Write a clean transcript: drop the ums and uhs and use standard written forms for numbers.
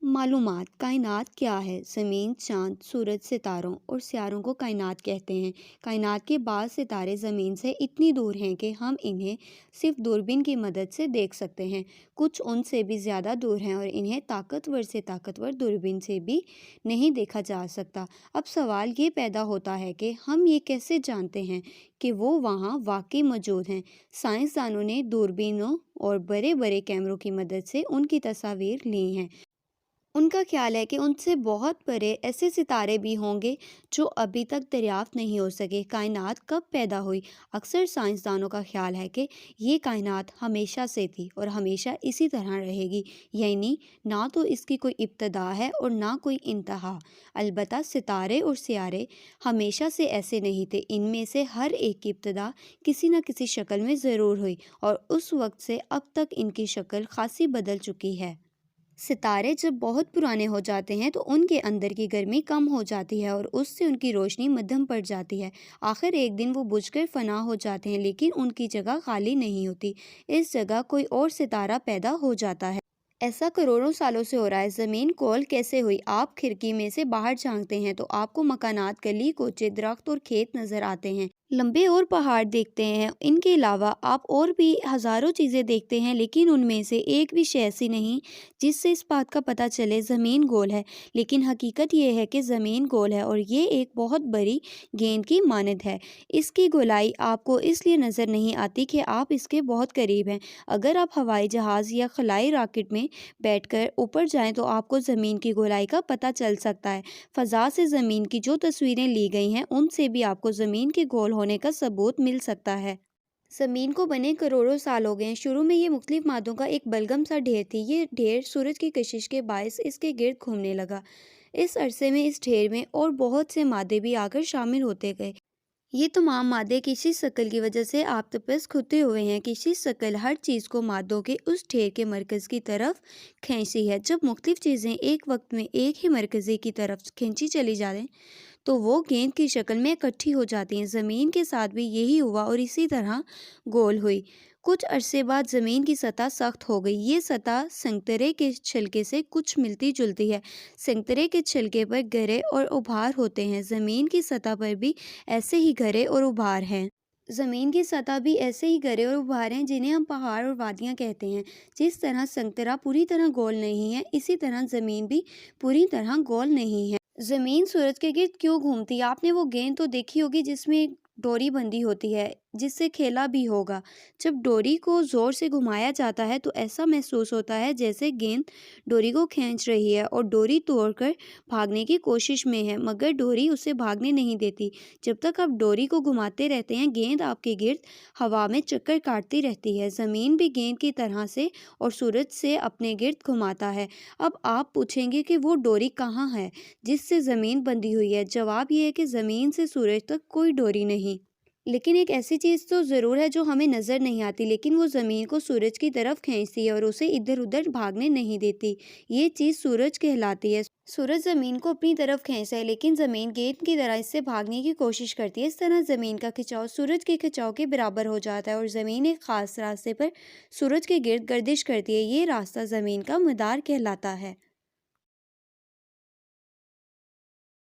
मालूमात कायनात क्या है? ज़मीन, चाँद, सूरज, सितारों और सियारों को कायनात कहते हैं। कायनात के बाद सितारे ज़मीन से इतनी दूर हैं कि हम इन्हें सिर्फ दूरबीन की मदद से देख सकते हैं। कुछ उनसे भी ज़्यादा दूर हैं और इन्हें ताकतवर से ताकतवर दूरबीन से भी नहीं देखा जा सकता। अब सवाल ये पैदा होता है कि हम ये कैसे जानते हैं कि वो वहाँ वाकई मौजूद हैं? साइंसदानों ने दूरबीनों और बड़े बड़े कैमरों की मदद से उनकी तस्वीर ली हैं। उनका ख्याल है कि उनसे बहुत बड़े ऐसे सितारे भी होंगे जो अभी तक दरियाफ्त नहीं हो सके। कायनात कब पैदा हुई? अक्सर साइंसदानों का ख्याल है कि ये कायनात हमेशा से थी और हमेशा इसी तरह रहेगी, यानी ना तो इसकी कोई इब्तदा है और ना कोई इंतहा। अलबत्ता सितारे और सियारे हमेशा से ऐसे नहीं थे, इनमें से हर एक की इब्तदा किसी न किसी शक्ल में ज़रूर हुई और उस वक्त से अब तक इनकी शक्ल खासी बदल चुकी है। सितारे जब बहुत पुराने हो जाते हैं तो उनके अंदर की गर्मी कम हो जाती है और उससे उनकी रोशनी मध्यम पड़ जाती है। आखिर एक दिन वो बुझकर फना हो जाते हैं, लेकिन उनकी जगह खाली नहीं होती। इस जगह कोई और सितारा पैदा हो जाता है। ऐसा करोड़ों सालों से हो रहा है। ज़मीन गोल कैसे हुई? आप खिड़की में से बाहर झांकते हैं तो आपको मकानात, गली कोचे, दरख्त और खेत नज़र आते हैं। लंबे और पहाड़ देखते हैं। इनके अलावा आप और भी हज़ारों चीज़ें देखते हैं, लेकिन उनमें से एक भी शय ऐसी नहीं जिससे इस बात का पता चले ज़मीन गोल है। लेकिन हकीकत ये है कि ज़मीन गोल है और ये एक बहुत बड़ी गेंद की मानद है। इसकी गोलाई आपको इसलिए नज़र नहीं आती कि आप इसके बहुत करीब हैं। अगर आप हवाई जहाज़ या खलाई रॉकेट में बैठकर ऊपर जाएं तो आपको ज़मीन की गोलाई का पता चल सकता है। फ़ज़ा से ज़मीन की जो तस्वीरें ली गई हैं उनसे भी आपको ज़मीन के गोल होने का सबूत मिल सकता है। ज़मीन को बने करोड़ों साल हो गए हैं। शुरू में ये मुख्तलिफ मादों का एक बलगम सा ढेर थी। ये ढेर सूरज की कशिश के बायस इसके गिर्द घूमने लगा। इस अरसे में इस ढेर में और बहुत से मादे भी आकर शामिल होते गए। ये तमाम मादे किसी शक्ल की वजह से आपस खुदते हुए हैं। किसी शक्ल हर चीज़ को मादों के उस ढेर के मरकज़ की तरफ खींचती है। जब मुख्तलिफ चीज़ें एक वक्त में एक ही मरकज़ी की तरफ खींची चली जाएं तो वो गेंद की शक्ल में इकट्ठी हो जाती हैं। ज़मीन के साथ भी यही हुआ और इसी तरह गोल हुई। कुछ अरसे बाद ज़मीन की सतह सख्त हो गई। ये सतह संतरे के छिलके से कुछ मिलती जुलती है। संतरे के छिलके पर गरे और उभार होते हैं। ज़मीन की सतह पर भी ऐसे ही गरे और उभार हैं। ज़मीन की सतह भी ऐसे ही गरे और उभार हैं जिन्हें हम पहाड़ और वादियाँ कहते हैं। जिस तरह संतरा पूरी तरह गोल नहीं है, इसी तरह ज़मीन भी पूरी तरह गोल नहीं है। ज़मीन सूरज के गिर्द क्यों घूमती है? आपने वो गेंद तो देखी होगी जिसमें एक डोरी बंधी होती है, जिससे खेला भी होगा। जब डोरी को ज़ोर से घुमाया जाता है तो ऐसा महसूस होता है जैसे गेंद डोरी को खींच रही है और डोरी तोड़कर भागने की कोशिश में है, मगर डोरी उसे भागने नहीं देती। जब तक आप डोरी को घुमाते रहते हैं, गेंद आपके गिर्द हवा में चक्कर काटती रहती है। ज़मीन भी गेंद की तरह से और सूरज से अपने गिर्द घुमाता है। अब आप पूछेंगे कि वो डोरी कहाँ है जिससे ज़मीन बंधी हुई है? जवाब ये है कि ज़मीन से सूरज तक कोई डोरी नहीं। लेकिन एक ऐसी चीज़ तो ज़रूर है जो हमें नज़र नहीं आती, लेकिन वो ज़मीन को सूरज की तरफ खींचती है और उसे इधर उधर भागने नहीं देती। ये चीज़ सूरज कहलाती है। सूरज ज़मीन को अपनी तरफ खींचता है, लेकिन ज़मीन गेंद की तरह इससे भागने की कोशिश करती है। इस तरह ज़मीन का खिंचाव सूरज के खिंचाव के बराबर हो जाता है और ज़मीन एक ख़ास रास्ते पर सूरज के गिर्द गर्दिश करती है। ये रास्ता ज़मीन का मदार कहलाता है।